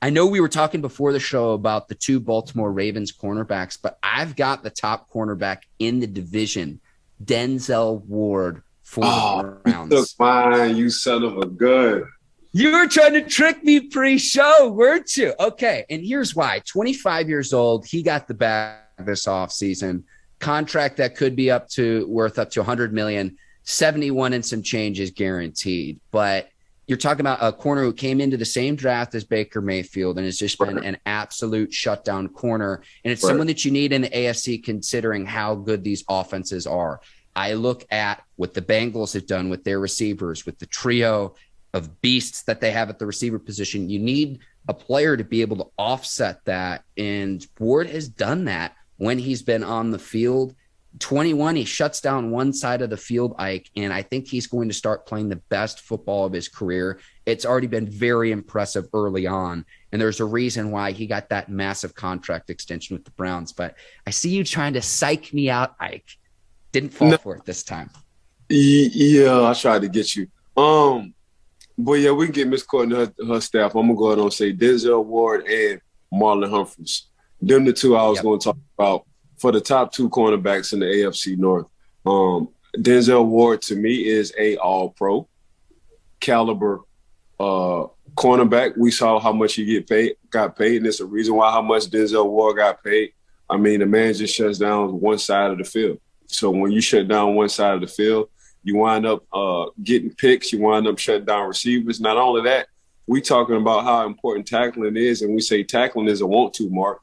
I know we were talking before the show about the two Baltimore Ravens cornerbacks, but I've got the top cornerback in the division, Denzel Ward for the Oh, you took Browns. mine, you son of a gun. You were trying to trick me pre-show, weren't you? Okay, and here's why. 25 years old, he got the bag this offseason. Contract that could be worth up to 100 million, 71 and some change is guaranteed. But you're talking about a corner who came into the same draft as Baker Mayfield and has just been an absolute shutdown corner. And it's someone that you need in the AFC considering how good these offenses are. I look at what the Bengals have done with their receivers, with the trio of beasts that they have at the receiver position. You need a player to be able to offset that. And Ward has done that when he's been on the field. 21, he shuts down one side of the field, Ike, and I think he's going to start playing the best football of his career. It's already been very impressive early on, and there's a reason why he got that massive contract extension with the Browns. But I see you trying to psych me out, Ike. Didn't fall No, for it this time. yeah, I tried to get you. But yeah, we can get Miss Courtney her staff. I'm gonna go ahead and say Denzel Ward and Marlon Humphreys. Them the two I was going to talk about for the top two cornerbacks in the AFC North. Denzel Ward to me is a All-Pro caliber cornerback. We saw how much he got paid, and it's a reason why how much Denzel Ward got paid. I mean, the man just shuts down one side of the field. So when you shut down one side of the field, you wind up getting picks. You wind up shutting down receivers. Not only that, we talking about how important tackling is, and we say tackling is a want-to, Mark.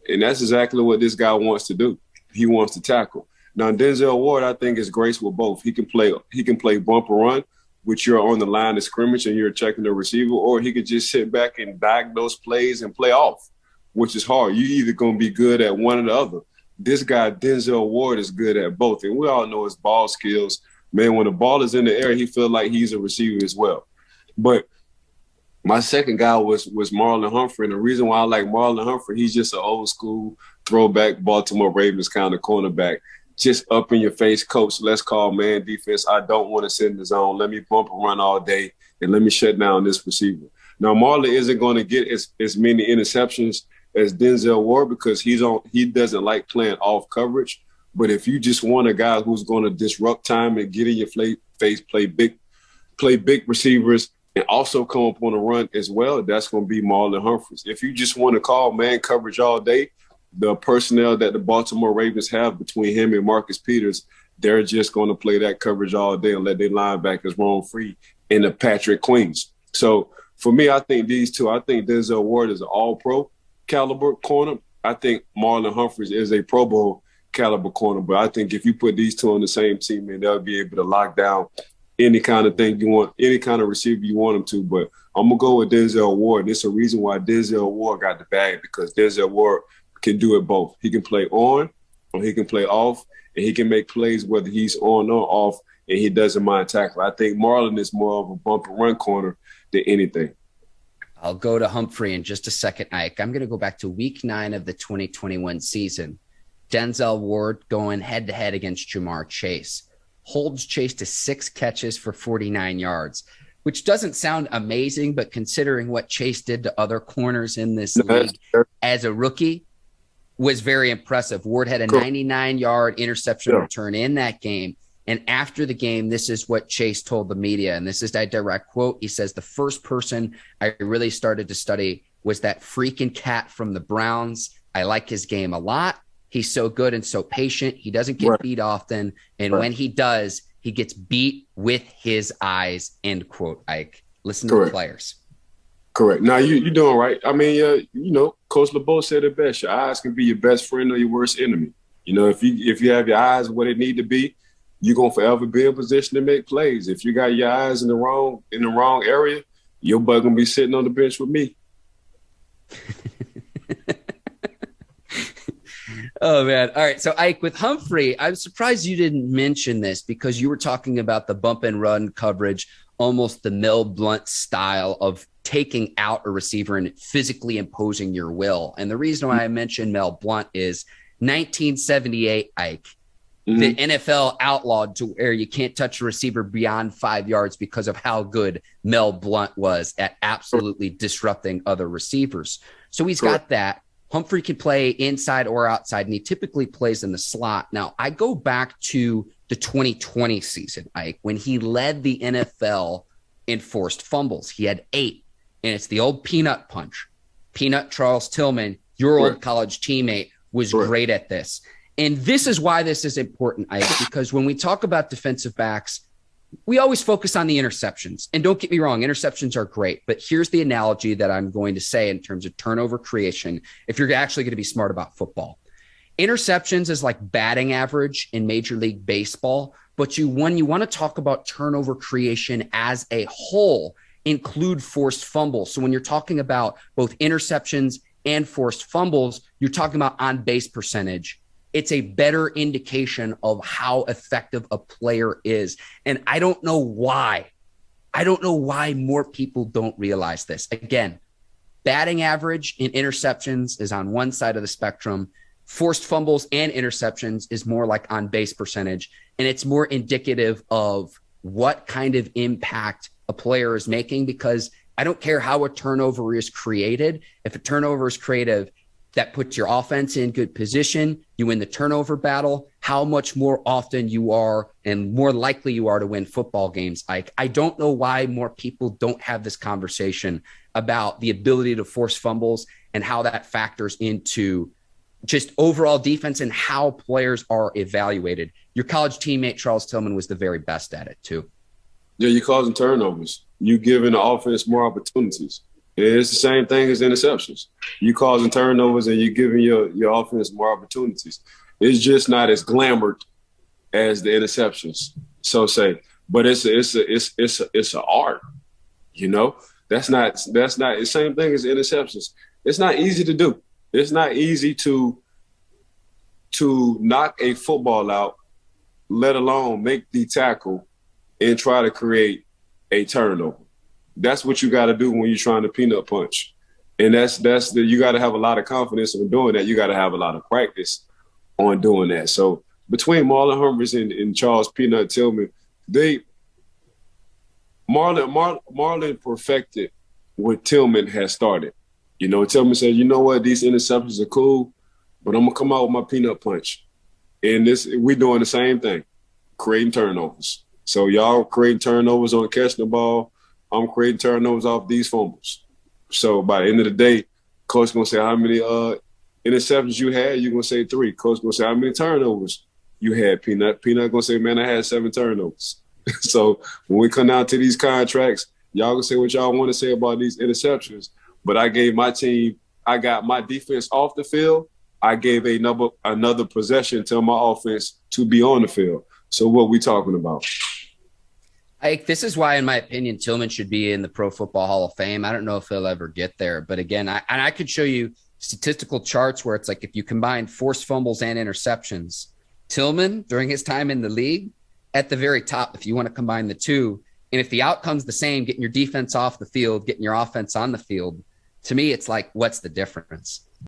And that's exactly what this guy wants to do. He wants to tackle. Now, Denzel Ward, I think, is graced with both. He can play bump and run, which you're on the line of scrimmage and you're checking the receiver, or he could just sit back and diagnose plays and play off, which is hard. You're either going to be good at one or the other. This guy, Denzel Ward, is good at both. And we all know his ball skills. Man, when the ball is in the air, he feels like he's a receiver as well. But my second guy was Marlon Humphrey. And the reason why I like Marlon Humphrey, he's just an old school throwback Baltimore Ravens kind of cornerback. Just up in your face, coach, let's call man defense. I don't want to sit in the zone. Let me bump and run all day and let me shut down this receiver. Now, Marlon isn't going to get as many interceptions as Denzel Ward because he doesn't like playing off coverage. But if you just want a guy who's going to disrupt time and get in your face, play big receivers, and also come up on a run as well, that's going to be Marlon Humphreys. If you just want to call man coverage all day, the personnel that the Baltimore Ravens have between him and Marcus Peters, they're just going to play that coverage all day and let their linebackers roam free in the Patrick Queens. So for me, I think these two, I think Denzel Ward is an all-pro caliber corner. I think Marlon Humphreys is a Pro Bowl caliber corner. But I think if you put these two on the same team, man, they'll be able to lock down any kind of thing you want, any kind of receiver you want them to. But I'm going to go with Denzel Ward. There's a reason why Denzel Ward got the bag, because Denzel Ward can do it both. He can play on or he can play off, and he can make plays whether he's on or off, and he doesn't mind tackling. I think Marlon is more of a bump and run corner than anything. I'll go to Humphrey in just a second, Ike. I'm going to go back to week 9 of the 2021 season. Denzel Ward going head-to-head against Jamar Chase. Holds Chase to 6 catches for 49 yards, which doesn't sound amazing, but considering what Chase did to other corners in this league as a rookie, was very impressive. Ward had a 99-yard interception return in that game. And after the game, this is what Chase told the media, and this is a direct quote. He says, the first person I really started to study was that freaking cat from the Browns. I like his game a lot. He's so good and so patient. He doesn't get beat often. And when he does, he gets beat with his eyes, end quote, Ike. Listen to the players. Correct. Now, you're doing right. I mean, Coach LeBeau said it best. Your eyes can be your best friend or your worst enemy. You know, if you have your eyes where they need to be, you're going to forever be in position to make plays. If you got your eyes in the wrong area, your butt going to be sitting on the bench with me. Oh, man. All right. So, Ike, with Humphrey, I'm surprised you didn't mention this because you were talking about the bump and run coverage, almost the Mel Blount style of taking out a receiver and physically imposing your will. And the reason why I mentioned Mel Blount is 1978, Ike. the NFL outlawed to where you can't touch a receiver beyond 5 yards because of how good Mel Blount was at absolutely disrupting other receivers. So he's got that. Humphrey can play inside or outside, and he typically plays in the slot. Now, I go back to the 2020 season, Ike, when he led the NFL in forced fumbles. He had 8, and it's the old peanut punch. Peanut Charles Tillman, your old college teammate, was great at this. And this is why this is important, Ike, because when we talk about defensive backs, we always focus on the interceptions. And don't get me wrong, interceptions are great. But here's the analogy that I'm going to say in terms of turnover creation, if you're actually going to be smart about football. Interceptions is like batting average in Major League Baseball. But when you want to talk about turnover creation as a whole, include forced fumbles. So when you're talking about both interceptions and forced fumbles, you're talking about on-base percentage. It's a better indication of how effective a player is. And I don't know why more people don't realize this. Again, batting average in interceptions is on one side of the spectrum. Forced fumbles and interceptions is more like on base percentage. And it's more indicative of what kind of impact a player is making, because I don't care how a turnover is created. If a turnover is creative, that puts your offense in good position. You win the turnover battle, how much more often you are and more likely you are to win football games. I don't know why more people don't have this conversation about the ability to force fumbles and how that factors into just overall defense and how players are evaluated. Your college teammate, Charles Tillman, was the very best at it too. Yeah, you're causing turnovers. You're giving the offense more opportunities. It's the same thing as interceptions. You causing turnovers and you're giving your offense more opportunities. It's just not as glamored as the interceptions, so say. But it's an art, you know. That's not the same thing as interceptions. It's not easy to do. It's not easy to knock a football out, let alone make the tackle and try to create a turnover. That's what you got to do when you're trying to peanut punch. And you got to have a lot of confidence in doing that. You got to have a lot of practice on doing that. So between Marlon Humphrey and Charles Peanut Tillman, Marlon perfected what Tillman has started. You know, Tillman said, you know what, these interceptions are cool, but I'm going to come out with my peanut punch. And we're doing the same thing, creating turnovers. So y'all creating turnovers on catching the ball. I'm creating turnovers off these fumbles. So by the end of the day, coach going to say how many interceptions you had. You're going to say 3. Coach going to say how many turnovers you had, Peanut. Peanut going to say, man, I had 7 turnovers. So when we come down to these contracts, y'all going to say what y'all want to say about these interceptions. But I gave my team, I got my defense off the field. I gave another possession to my offense to be on the field. So what we talking about? This is why, in my opinion, Tillman should be in the Pro Football Hall of Fame. I don't know if he'll ever get there. But again, I could show you statistical charts where it's like if you combine forced fumbles and interceptions, Tillman, during his time in the league, at the very top, if you want to combine the two. And if the outcome's the same, getting your defense off the field, getting your offense on the field, to me, it's like, what's the difference?